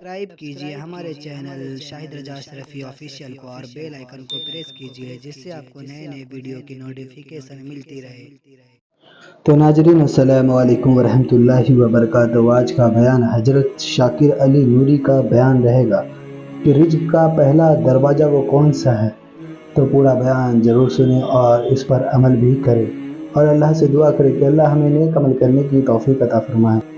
Subscribe کیجئے ہمارے channel شاہد رجا اشرفی آفیشیل کو اور بیل آئیکن کو پریس کیجئے جس سے آپ کو نئے نئے ویڈیو کی نوٹیفیکیشن ملتی رہے۔ تو ناظرین السلام علیکم ورحمۃ اللہ وبرکاتہ۔ آج کا بیان حضرت شاکر علی نوری کا بیان رہے گا کہ رزق کا پہلا دروازہ وہ کون سا ہے۔ تو پورا بیان ضرور سنیں اور اس پر عمل بھی کریں، اور اللہ سے دعا کریں کہ اللہ ہمیں نیک عمل کرنے کی توفیق عطا فرمائے۔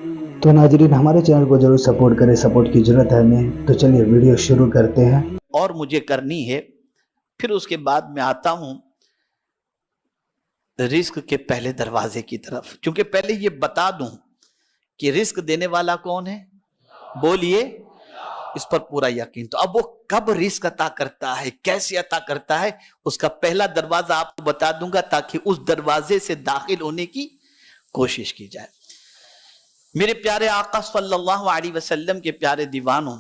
تو ناظرین ہمارے چینل کو ضرور سپورٹ کریں، سپورٹ کی ضرورت ہے ہمیں۔ تو چلیے ویڈیو شروع کرتے ہیں۔ اور مجھے کرنی ہے، پھر اس کے بعد میں آتا ہوں رزق کے پہلے دروازے کی طرف، چونکہ پہلے یہ بتا دوں کہ رزق دینے والا کون ہے، بولیے، اس پر پورا یقین۔ تو اب وہ کب رزق عطا کرتا ہے، کیسے عطا کرتا ہے، اس کا پہلا دروازہ آپ کو بتا دوں گا تاکہ اس دروازے سے داخل ہونے کی کوشش کی جائے۔ میرے پیارے آقا صلی اللہ علیہ وسلم کے پیارے دیوانوں،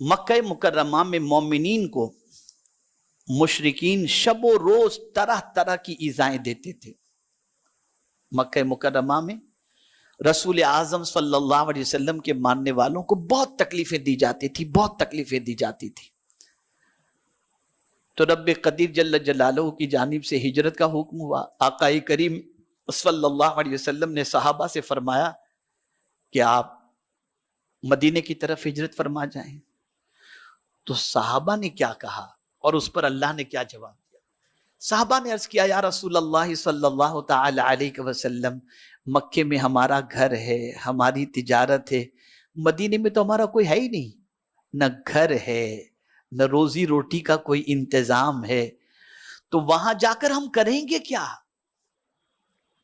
مکہ مکرمہ میں مومنین کو مشرکین شب و روز طرح طرح کی ایذائیں دیتے تھے۔ مکہ مکرمہ میں رسول اعظم صلی اللہ علیہ وسلم کے ماننے والوں کو بہت تکلیفیں دی جاتی تھی، بہت تکلیفیں دی جاتی تھی۔ تو رب قدیر جل جلالہ کی جانب سے ہجرت کا حکم ہوا۔ آقا کریم صلی اللہ علیہ وسلم نے صحابہ سے فرمایا کہ آپ مدینے کی طرف ہجرت فرما جائیں۔ تو صحابہ نے کیا کہا اور اس پر اللہ نے کیا جواب دیا؟ صحابہ نے عرض کیا، یا رسول اللہ صلی اللہ تعالی علیہ وسلم، مکے میں ہمارا گھر ہے، ہماری تجارت ہے، مدینے میں تو ہمارا کوئی ہے ہی نہیں، نہ گھر ہے نہ روزی روٹی کا کوئی انتظام ہے، تو وہاں جا کر ہم کریں گے کیا؟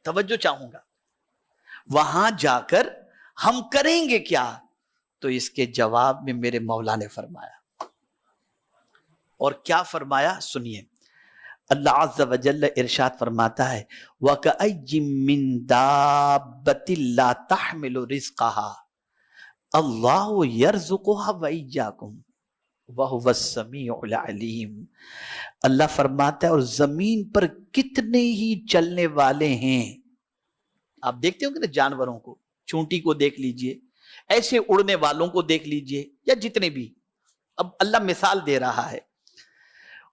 توجہ چاہوں گا، وہاں جا کر ہم کریں گے کیا؟ تو اس کے جواب میں میرے مولا نے فرمایا، اور کیا فرمایا سنیے۔ اللہ عز و جل ارشاد فرماتا ہے، وَكَأَيٍّ مِّن دَابَّةٍ لَا تَحْمِلُ رِزْقَهَا اللَّهُ يَرْزُقُهَا وَإِيَّاكُمْ وَهُوَ السَّمِيعُ الْعَلِيمُ۔ اللہ فرماتا ہے، اور زمین پر کتنے ہی چلنے والے ہیں۔ آپ دیکھتے ہوں گے نا جانوروں کو، چونٹی کو دیکھ لیجئے، ایسے اڑنے والوں کو دیکھ لیجئے، یا جتنے بھی، اب اللہ مثال دے رہا ہے،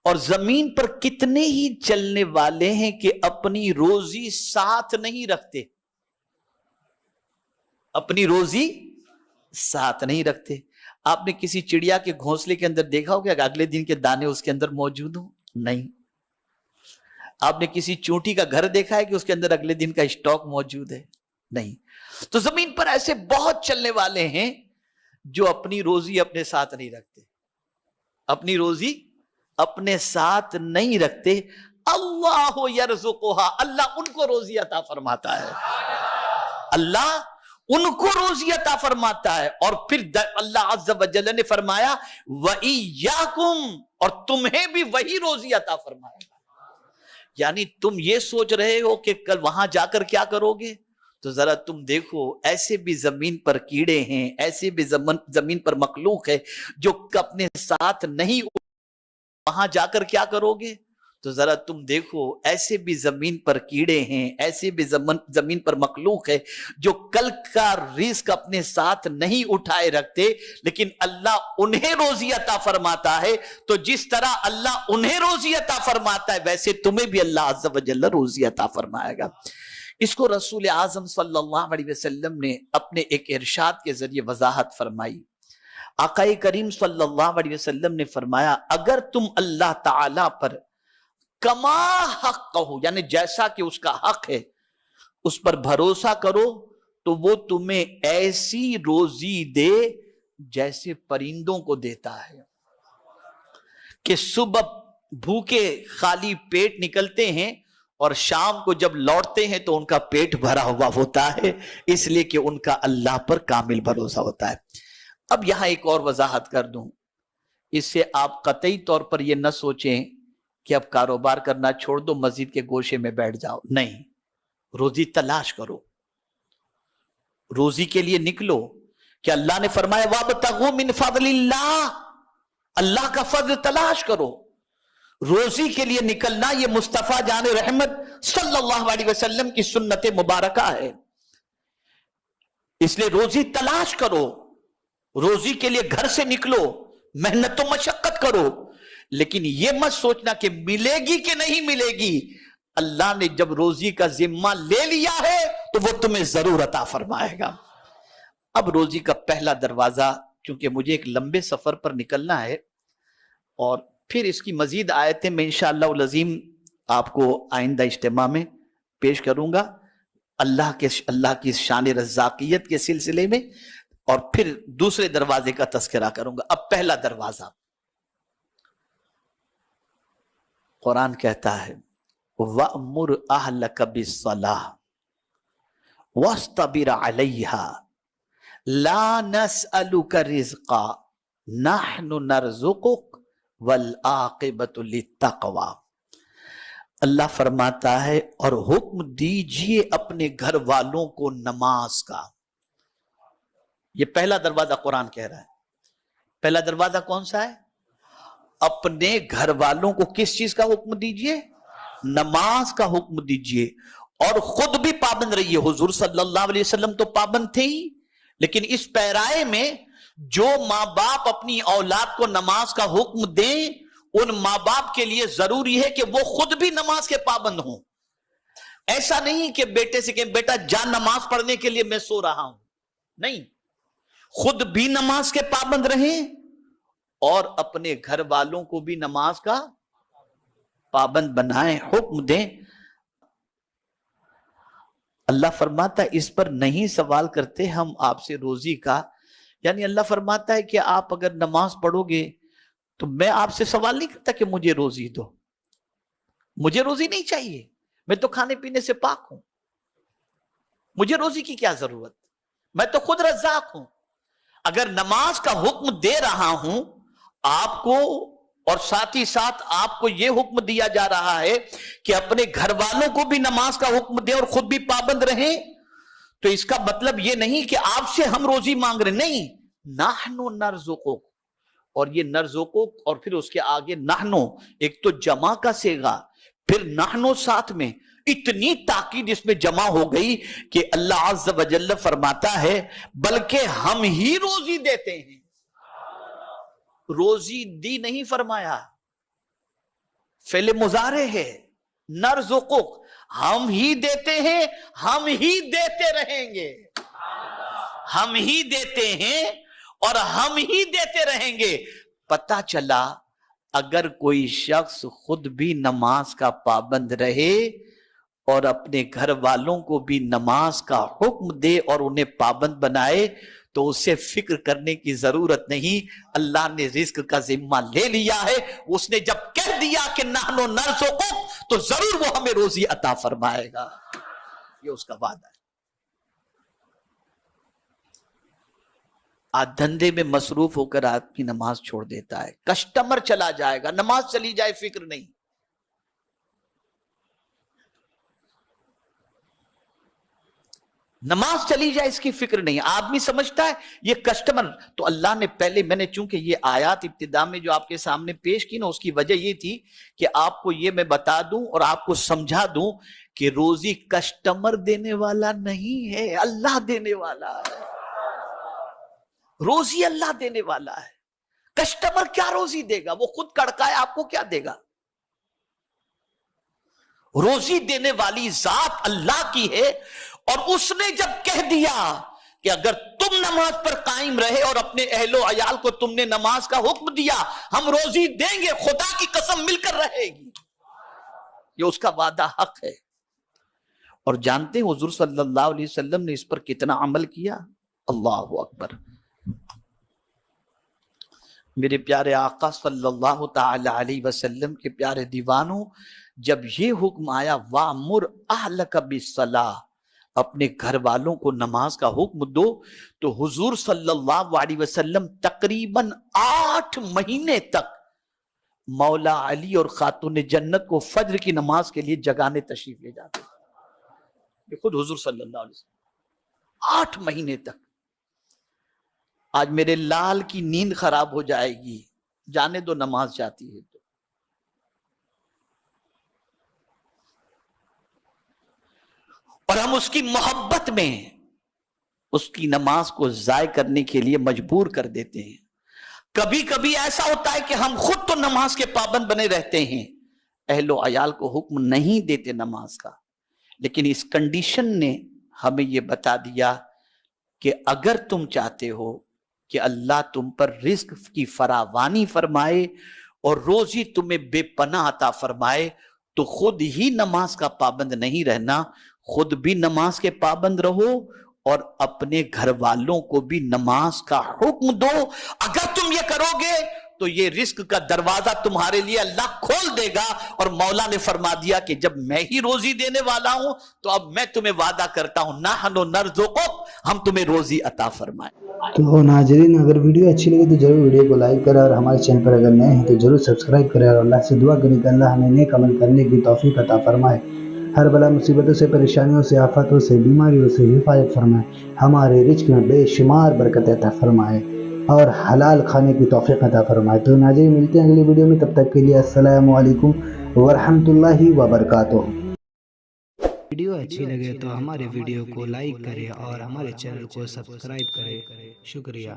اور زمین پر کتنے ہی چلنے والے ہیں کہ اپنی روزی ساتھ نہیں رکھتے، اپنی روزی ساتھ نہیں رکھتے۔ آپ نے کسی چڑیا کے گھونسلے کے اندر دیکھا ہو کہ اگلے دن کے دانے اس کے اندر موجود ہوں؟ نہیں۔ آپ نے کسی چونٹی کا گھر دیکھا ہے کہ اس کے اندر اگلے دن کا اسٹاک موجود ہے؟ نہیں۔ تو زمین پر ایسے بہت چلنے والے ہیں جو اپنی روزی اپنے ساتھ نہیں رکھتے، اپنی روزی اپنے ساتھ نہیں رکھتے۔ اللہ یرزقھا، اللہ ان کو روزی عطا فرماتا ہے، اللہ ان کو روزی عطا فرماتا ہے۔ اور پھر اللہ عز و جل نے فرمایا وَإِيَّاكُمْ، اور تمہیں بھی وہی روزی عطا فرمائے گا۔ یعنی تم یہ سوچ رہے ہو کہ کل وہاں جا کر کیا کرو گے، تو ذرا تم دیکھو، ایسے بھی زمین پر کیڑے ہیں، ایسے بھی زمین پر مخلوق ہے جو اپنے ساتھ نہیں، وہاں جا کر کیا کرو گے، تو ذرا تم دیکھو، ایسے بھی زمین پر کیڑے ہیں، ایسے بھی زمین پر مخلوق ہے جو کل کا رزق اپنے ساتھ نہیں اٹھائے رکھتے، لیکن اللہ انہیں روزی عطا فرماتا ہے۔ تو جس طرح اللہ انہیں روزی عطا فرماتا ہے، ویسے تمہیں بھی اللہ عز و جل روزی عطا فرمائے گا۔ اس کو رسول اعظم صلی اللہ علیہ وسلم نے اپنے ایک ارشاد کے ذریعے وضاحت فرمائی۔ آقا کریم صلی اللہ علیہ وسلم نے فرمایا، اگر تم اللہ تعالی پر کما حق کہو، یعنی جیسا کہ اس کا حق ہے، اس پر بھروسہ کرو، تو وہ تمہیں ایسی روزی دے جیسے پرندوں کو دیتا ہے، کہ صبح بھوکے خالی پیٹ نکلتے ہیں اور شام کو جب لوٹتے ہیں تو ان کا پیٹ بھرا ہوا ہوتا ہے، اس لیے کہ ان کا اللہ پر کامل بھروسہ ہوتا ہے۔ اب یہاں ایک اور وضاحت کر دوں، اس سے آپ قطعی طور پر یہ نہ سوچیں کہ اب کاروبار کرنا چھوڑ دو، مسجد کے گوشے میں بیٹھ جاؤ، نہیں، روزی تلاش کرو، روزی کے لیے نکلو، کہ اللہ نے فرمایا وَابْتَغُوا مِنْ فَضْلِ اللَّهِ، اللہ کا فضل تلاش کرو۔ روزی کے لیے نکلنا یہ مصطفیٰ جان رحمت صلی اللہ علیہ وسلم کی سنت مبارکہ ہے، اس لیے روزی تلاش کرو۔ روزی کے لیے گھر سے نکلو، محنت و مشقت کرو، لیکن یہ مت سوچنا کہ ملے گی کہ نہیں ملے گی۔ اللہ نے جب روزی کا ذمہ لے لیا ہے تو وہ تمہیں ضرور عطا فرمائے گا۔ اب روزی کا پہلا دروازہ، چونکہ مجھے ایک لمبے سفر پر نکلنا ہے اور پھر اس کی مزید آیتیں میں انشاءاللہ العظیم آپ کو آئندہ اجتماع میں پیش کروں گا، اللہ کی شان رزاقیت کے سلسلے میں، اور پھر دوسرے دروازے کا تذکرہ کروں گا۔ اب پہلا دروازہ، قرآن کہتا ہے وَأْمُرْ أَهْلَكَ بِالصَّلَاةِ وَاسْتَبِرْ عَلَيْهَا لَا نَسْأَلُكَ رِزْقًا نَحْنُ نَرْزُقُكَ وَالْعَاقِبَةُ لِلتَّقْوَىٰ۔ اللہ فرماتا ہے اور حکم دیجئے اپنے گھر والوں کو نماز کا۔ یہ پہلا دروازہ قرآن کہہ رہا ہے۔ پہلا دروازہ کون سا ہے؟ اپنے گھر والوں کو کس چیز کا حکم دیجئے؟ نماز کا حکم دیجئے، اور خود بھی پابند رہیے۔ حضور صلی اللہ علیہ وسلم تو پابند تھے ہی، لیکن اس پیرائے میں جو ماں باپ اپنی اولاد کو نماز کا حکم دیں، ان ماں باپ کے لیے ضروری ہے کہ وہ خود بھی نماز کے پابند ہوں۔ ایسا نہیں کہ بیٹے سے کہ بیٹا جا نماز پڑھنے کے لیے میں سو رہا ہوں، نہیں، خود بھی نماز کے پابند رہیں اور اپنے گھر والوں کو بھی نماز کا پابند بنائیں، حکم دیں۔ اللہ فرماتا ہے اس پر نہیں سوال کرتے ہم آپ سے روزی کا، یعنی اللہ فرماتا ہے کہ آپ اگر نماز پڑھو گے تو میں آپ سے سوال نہیں کرتا کہ مجھے روزی دو، مجھے روزی نہیں چاہیے، میں تو کھانے پینے سے پاک ہوں، مجھے روزی کی کیا ضرورت، میں تو خود رزاق ہوں۔ اگر نماز کا حکم دے رہا ہوں آپ کو، اور ساتھ ہی ساتھ آپ کو یہ حکم دیا جا رہا ہے کہ اپنے گھر والوں کو بھی نماز کا حکم دیں اور خود بھی پابند رہیں، تو اس کا مطلب یہ نہیں کہ آپ سے ہم روزی مانگ رہے، نہیں، نحنو نرزقک، اور یہ نرزقک اور پھر اس کے آگے نحنو، ایک تو جمع کا صیغہ، پھر نحنو ساتھ میں، اتنی تاکید اس میں جمع ہو گئی کہ اللہ عز و جل فرماتا ہے بلکہ ہم ہی روزی دیتے ہیں۔ روزی دی نہیں فرمایا، فعل مضارع ہے، نرزقک، ہم ہی دیتے ہیں، ہم ہی دیتے رہیں گے، ہم ہی دیتے ہیں اور ہم ہی دیتے رہیں گے۔ پتہ چلا اگر کوئی شخص خود بھی نماز کا پابند رہے اور اپنے گھر والوں کو بھی نماز کا حکم دے اور انہیں پابند بنائے تو اسے فکر کرنے کی ضرورت نہیں، اللہ نے رزق کا ذمہ لے لیا ہے۔ اس نے جب کہہ دیا کہ نحنو نرزقک تو ضرور وہ ہمیں روزی عطا فرمائے گا، یہ اس کا وعدہ ہے۔ آج دھندے میں مصروف ہو کر آدمی نماز چھوڑ دیتا ہے، کسٹمر چلا جائے گا، نماز چلی جائے فکر نہیں۔ نماز چلی جائے اس کی فکر نہیں، آدمی سمجھتا ہے یہ کسٹمر۔ تو اللہ نے پہلے، میں نے چونکہ یہ آیات ابتدا میں جو آپ کے سامنے پیش کی نا، اس کی وجہ یہ تھی کہ آپ کو یہ میں بتا دوں اور آپ کو سمجھا دوں کہ روزی کسٹمر دینے والا نہیں ہے، اللہ دینے والا ہے۔ روزی اللہ دینے والا ہے، کسٹمر کیا روزی دے گا؟ وہ خود کڑکائے، آپ کو کیا دے گا؟ روزی دینے والی ذات اللہ کی ہے، اور اس نے جب کہہ دیا کہ اگر تم نماز پر قائم رہے اور اپنے اہل و عیال کو تم نے نماز کا حکم دیا، ہم روزی دیں گے، خدا کی قسم مل کر رہے گی، یہ اس کا وعدہ حق ہے۔ اور جانتے ہیں حضور صلی اللہ علیہ وسلم نے اس پر کتنا عمل کیا؟ اللہ اکبر۔ میرے پیارے آقا صلی اللہ تعالی علیہ وسلم کے پیارے دیوانوں، جب یہ حکم آیا وَأْمُرْ أَهْلَكَ بِالصَّلَاةِ، اپنے گھر والوں کو نماز کا حکم دو، تو حضور صلی اللہ علیہ وسلم تقریباً 8 مہینے تک مولا علی اور خاتون جنت کو فجر کی نماز کے لیے جگانے تشریف لے جاتے تھے، یہ خود حضور صلی اللہ علیہ وسلم 8 مہینے تک۔ آج میرے لال کی نیند خراب ہو جائے گی، جانے دو نماز جاتی ہے تو۔ اور ہم اس کی محبت میں اس کی نماز کو ضائع کرنے کے لیے مجبور کر دیتے ہیں. کبھی کبھی ایسا ہوتا ہے کہ ہم خود تو نماز کے پابند بنے رہتے ہیں, اہل و عیال کو حکم نہیں دیتے نماز کا, لیکن اس کنڈیشن نے ہمیں یہ بتا دیا کہ اگر تم چاہتے ہو کہ اللہ تم پر رزق کی فراوانی فرمائے اور روزی تمہیں بے پناہ عطا فرمائے, تو خود ہی نماز کا پابند نہیں رہنا, خود بھی نماز کے پابند رہو اور اپنے گھر والوں کو بھی نماز کا حکم دو. اگر تم یہ کرو گے تو یہ رزق کا دروازہ تمہارے لیے اللہ کھول دے گا. اور مولا نے فرما دیا کہ جب میں ہی روزی دینے والا ہوں تو اب میں تمہیں وعدہ کرتا ہوں نحن نرزقک, ہم تمہیں روزی عطا فرمائیں. تو ناظرین, اگر ویڈیو اچھی لگے تو ضرور ویڈیو کو لائک کریں, اور ہمارے چینل پر اگر نئے ہیں تو ضرور سبسکرائب کریں, اور اللہ سے دعا کریں کہ اللہ ہمیں نیک عمل کرنے کی توفیق عطا فرمائے, ہر بلا مصیبتوں سے, پریشانیوں سے, آفاتوں سے, بیماریوں سے حفاظت فرمائے, ہمارے رزق میں بے شمار برکت عطا فرمائے اور حلال کھانے کی توفیق عطا فرمائے. تو ناظرین, ملتے ہیں اگلی ویڈیو میں, تب تک کے لیے السلام علیکم ورحمۃ اللہ وبرکاتہ. ویڈیو اچھی لگے تو ہمارے ویڈیو کو لائک کریں اور ہمارے چینل کو سبسکرائب کریں. شکریہ.